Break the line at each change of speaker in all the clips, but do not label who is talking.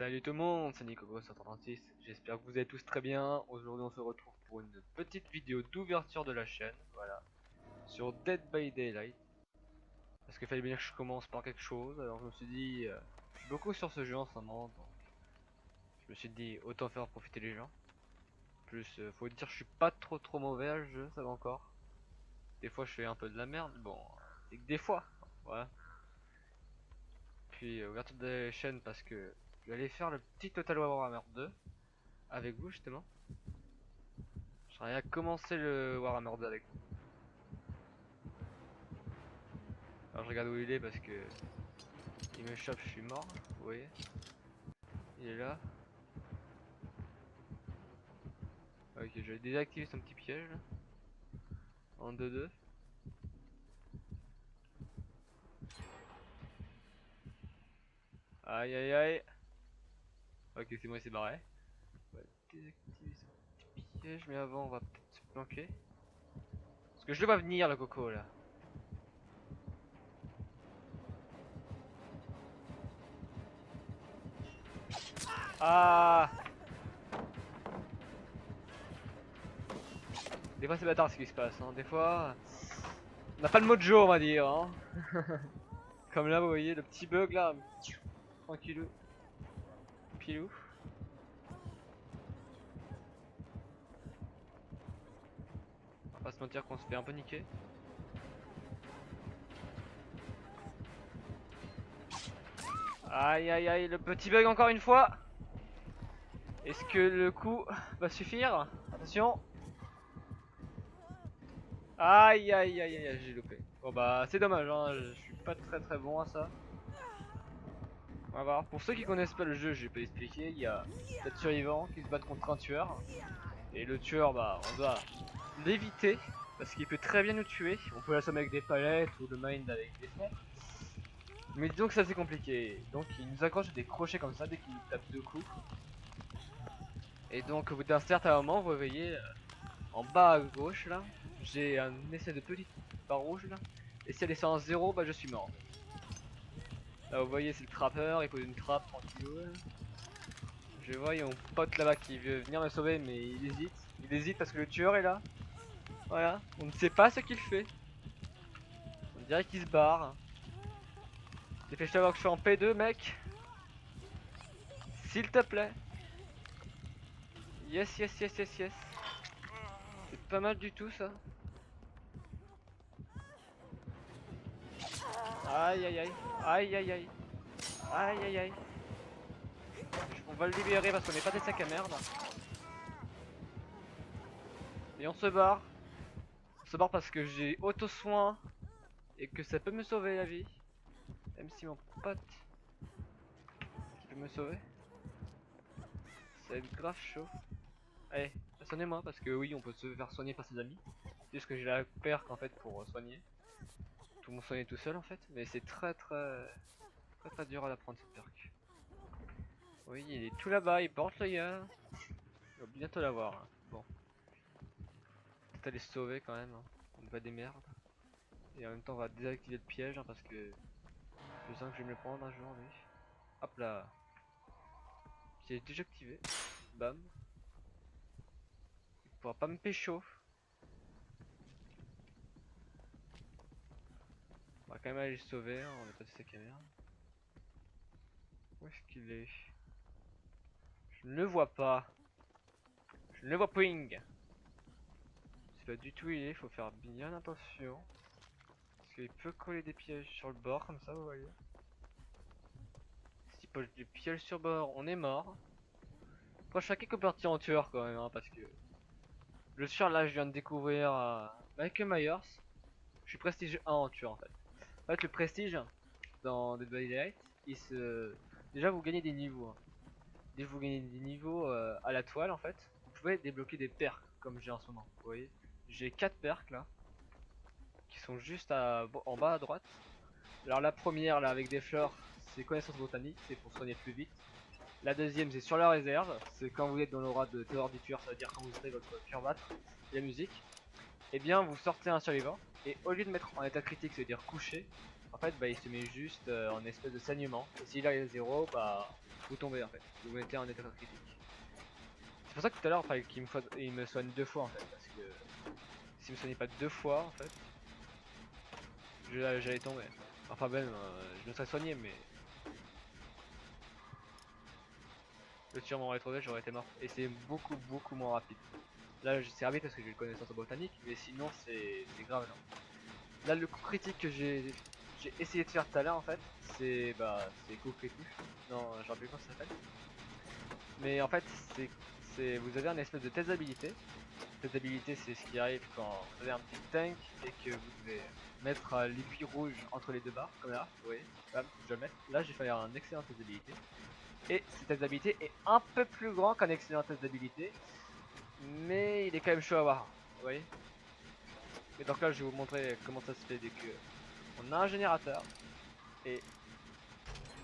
Salut tout le monde, c'est Nicogo136, j'espère que vous allez tous très bien. Aujourd'hui on se retrouve pour une petite vidéo d'ouverture de la chaîne, voilà, sur Dead by Daylight. Parce qu'il fallait bien que je commence par quelque chose, alors je me suis dit, je suis beaucoup sur ce jeu en ce moment, donc je me suis dit autant faire profiter les gens. Plus, faut dire que je suis pas trop mauvais à ce jeu, ça va encore. Des fois je fais un peu de la merde, bon, c'est que des fois, voilà. Puis ouverture de la chaîne parce que je vais aller faire le petit Total Warhammer 2 avec vous justement. J'aimerais bien commencer le Warhammer 2 avec vous. Alors je regarde où il est parce que il me chope, je suis mort. Vous voyez, il est là. Ok, j'ai désactivé son petit piège là. En 2-2. Aïe aïe aïe. Ok, c'est bon, il s'est barré. On va désactiver son petit piège, mais avant on va peut-être se planquer. Parce que je le vois venir le coco là. Ah! Des fois c'est bâtard ce qui se passe, hein. Des fois on n'a pas le mojo on va dire, hein. Comme là vous voyez le petit bug là. Tranquillou. Pilou. On va pas se mentir qu'on se fait un peu niquer. Aïe aïe aïe, le petit bug encore une fois. Est-ce que le coup va suffire? Attention. Aïe aïe aïe aïe, j'ai loupé. Bon bah c'est dommage, hein, je suis pas très bon à ça. On va voir. Pour ceux qui connaissent pas le jeu, je vais pas expliquer. Il y a 4 survivants qui se battent contre un tueur. Et le tueur, bah on doit l'éviter. Parce qu'il peut très bien nous tuer. On peut l'assommer avec des palettes ou le mind avec des flèches. Mais disons que ça c'est compliqué. Donc il nous accroche des crochets comme ça dès qu'il tape 2 coups. Et donc au bout d'un certain moment, vous voyez en bas à gauche là, j'ai un essai de petite barre rouge là. Et si elle est en 0, bah je suis mort. Là vous voyez c'est le trappeur, il pose une trappe tranquillou. Je vois il y a mon pote là-bas qui veut venir me sauver mais il hésite. Il hésite parce que le tueur est là. Voilà, on ne sait pas ce qu'il fait. On dirait qu'il se barre. Dépêche-toi voir que je suis en P2 mec. S'il te plaît. Yes yes yes yes yes. C'est pas mal du tout ça. Aïe aïe aïe. Aïe aïe aïe. Aïe aïe aïe. On va le libérer parce qu'on n'est pas des sacs à merde. Et on se barre. On se barre parce que j'ai auto-soin et que ça peut me sauver la vie. Même si mon pote qui peut me sauver. Ça va être grave chaud. Allez, soignez-moi parce que oui, on peut se faire soigner par ses amis. C'est juste que j'ai la perque en fait pour soigner. Tout le monde soigner tout seul en fait. Mais c'est très dur à l'apprendre cette perque. Oui, il est tout là-bas, il porte le gars. Il va bientôt l'avoir. Hein. Bon. Peut-être aller se sauver quand même. Hein. On va des merdes. Et en même temps on va désactiver le piège hein, parce que je sens que je vais me le prendre un jour lui. Hop là. Piège déjà activé. Bam. Il pourra pas me pécho. On va quand même aller le sauver, hein, on est pas de sa caméra. Où est-ce qu'il est? Je ne le vois pas. Je ne le vois point. C'est pas du tout où il est, faut faire bien attention. Parce qu'il peut coller des pièges sur le bord comme ça vous voyez. S'il pose des pièges sur bord, on est mort. Après je fais quelques parties en tueur quand même hein, parce que le tueur là je viens de découvrir Michael Myers. Je suis prestige 1 en tueur en fait. En fait le prestige dans Dead by Daylight, déjà vous gagnez des niveaux. Hein. Dès que vous gagnez des niveaux à la toile en fait, vous pouvez débloquer des perks comme j'ai en ce moment. Vous voyez, j'ai 4 perks là qui sont juste en bas à droite. Alors la première là avec des fleurs, c'est connaissance botanique, c'est pour soigner plus vite. La deuxième c'est sur la réserve, c'est quand vous êtes dans l'aura de terreur du tueur, ça veut dire quand vous savez votre cœur battre. Et la musique, et bien vous sortez un survivant et au lieu de mettre en état critique, ça veut dire couché, en fait bah il se met juste en espèce de saignement. Et s'il a 0, bah vous tombez en fait. Vous mettez en état critique. C'est pour ça que tout à l'heure il fallait qu'il me soigne 2 fois en fait. Parce que s'il me soignait pas 2 fois en fait, j'allais tomber. Enfin ben, je me serais soigné mais le tir m'aurait trouvé, j'aurais été mort. Et c'est beaucoup moins rapide. Là c'est rapide parce que j'ai une connaissance en botanique, mais sinon c'est grave non. Là le coup critique que j'ai essayé de faire tout à l'heure en fait, c'est coup critique. Non, j'en sais plus comment ça s'appelle. Mais en fait vous avez un espèce de test d'habilité. Test d'habilité c'est ce qui arrive quand vous avez un petit tank et que vous devez mettre l'aiguille rouge entre les deux barres, comme là, vous voyez, bam, je vais le mettre. Là j'ai fait un excellent test d'habilité. Et ce test d'habilité est un peu plus grand qu'un excellent test d'habilité, mais il est quand même chaud à voir, vous voyez. Et donc là je vais vous montrer comment ça se fait dès que on a un générateur et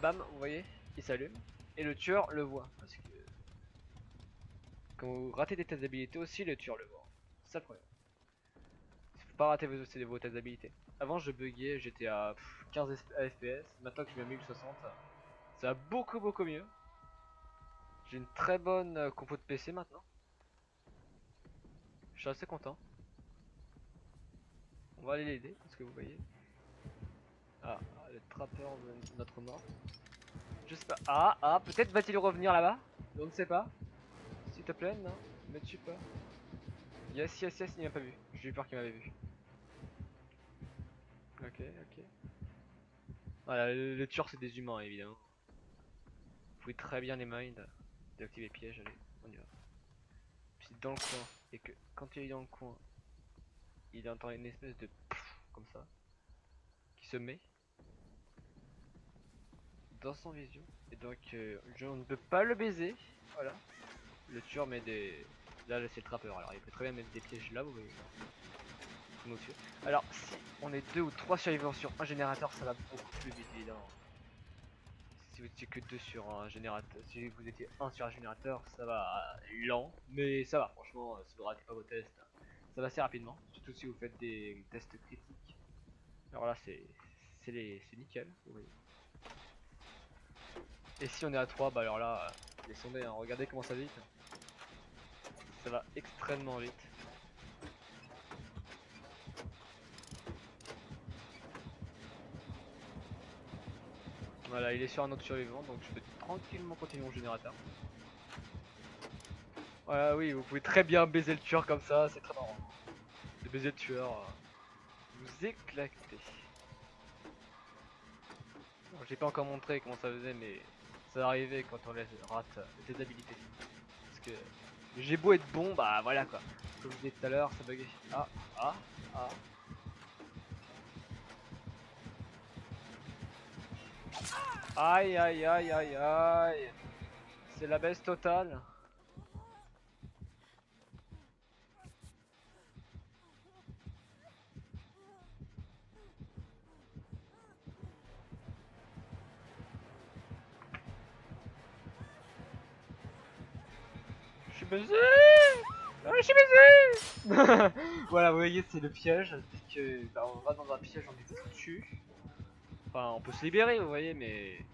bam, vous voyez, il s'allume et le tueur le voit parce que quand vous ratez des tests d'habilité aussi, le tueur le voit. C'est ça le problème. Faut pas rater vos tests d'habilité. Avant je buguais, j'étais à 15 FPS, maintenant que je mets à 1060, ça va beaucoup mieux. J'ai une très bonne compo de PC maintenant. Je suis assez content. On va aller l'aider parce que vous voyez. Ah, le trappeur de notre mort. Je sais pas. Peut-être va-t-il revenir là-bas. On ne sait pas. S'il te plaît, non. Me tue pas. Yes, il m'a pas vu. J'ai eu peur qu'il m'avait vu. Ok. Voilà, le tueur c'est des humains évidemment. Vous pouvez très bien les mind. Désactiver piège, allez, on y va. Puis dans le coin. Et que quand il est dans le coin, il entend une espèce de comme ça. Qui se met dans son vision. Et donc on ne peut pas le baiser. Voilà. Le tueur met des. Là c'est le trappeur, alors il peut très bien mettre des pièges là, vous voyez. Alors si on est 2 ou 3 survivants sur un générateur, ça va beaucoup plus vite évidemment. Si vous étiez que 2 sur un générateur, si vous étiez 1 sur un générateur, ça va lent, mais ça va franchement, si vous ratez pas vos tests, ça va assez rapidement, surtout si vous faites des tests critiques. Alors là c'est nickel, vous voyez. Et si on est à 3, bah alors là, laissez tomber, hein. Regardez comment ça va vite. Ça va extrêmement vite. Voilà, il est sur un autre survivant, donc je peux tranquillement continuer mon générateur. Voilà, oui, vous pouvez très bien baiser le tueur comme ça, c'est très marrant. De baiser le tueur, vous éclatez. Bon, j'ai pas encore montré comment ça faisait, mais ça va arriver quand on rate les habilités. Parce que j'ai beau être bon, bah voilà quoi. Comme je disais tout à l'heure, ça buguait. Ah. Aïe. C'est la baisse totale. Je suis baisé. Je suis baisé. Voilà, vous voyez, c'est le piège. C'est que on va dans un piège, on est foutu. Enfin, on peut se libérer, vous voyez, mais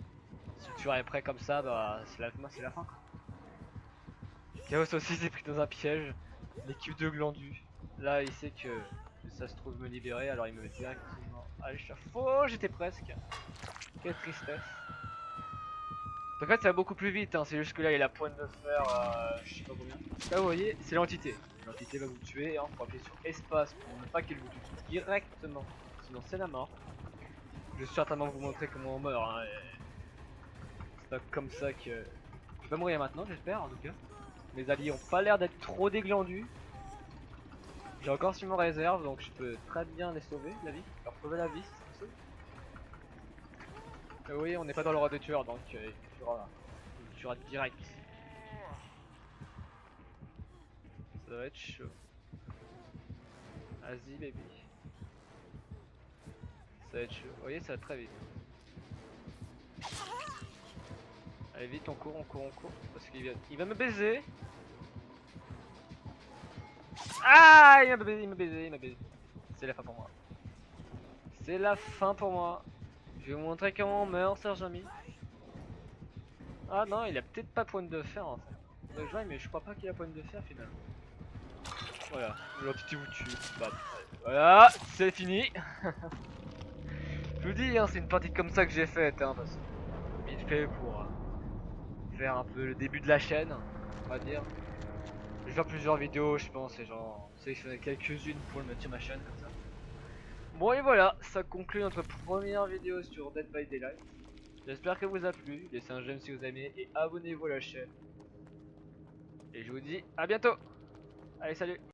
si le tueur est prêt comme ça, bah c'est la fin quoi. Chaos aussi s'est pris dans un piège. L'équipe de glandus. Là, il sait que ça se trouve me libérer, alors il me met directement à l'échafaud. J'étais presque. Quelle tristesse. En fait, ça va beaucoup plus vite, hein. C'est juste que là, il y a la pointe de fer, je sais pas combien. Là, vous voyez, c'est l'entité. L'entité va vous tuer, hein. Faut appuyer sur espace pour ne pas qu'elle vous tue directement. Sinon, c'est la mort. Je vais certainement vous montrer comment on meurt, hein. C'est pas comme ça que. Je vais pas mourir maintenant, j'espère, en tout cas. Mes alliés ont pas l'air d'être trop déglandus. J'ai encore sur mon réserve, donc je peux très bien les sauver, la vie. Leur sauver la vie, si c'est possible. Oui, on n'est pas dans le roi des tueurs, donc il tuera direct. Ça va être chaud. Vas-y, baby. Ça va être chaud. Vous voyez, ça va très vite. Allez, vite, on court. Parce qu'il va me baiser. Ah, il m'a baisé. C'est la fin pour moi. C'est la fin pour moi. Je vais vous montrer comment on meurt, Serge Ami. Ah non, il a peut-être pas pointe de fer en fait. Donc, mais je crois pas qu'il a pointe de fer finalement. Voilà, l'entité vous tue. Bah, voilà, c'est fini. Je vous dis, hein, c'est une partie comme ça que j'ai faite, hein, parce que vite fait pour faire un peu le début de la chaîne, on va dire. Je vais faire plusieurs vidéos, je pense, et genre sélectionner quelques-unes pour le mettre sur ma chaîne comme ça. Bon et voilà, ça conclut notre première vidéo sur Dead by Daylight. J'espère qu'elle vous a plu, laissez un j'aime si vous aimez et abonnez-vous à la chaîne. Et je vous dis à bientôt. Allez, salut.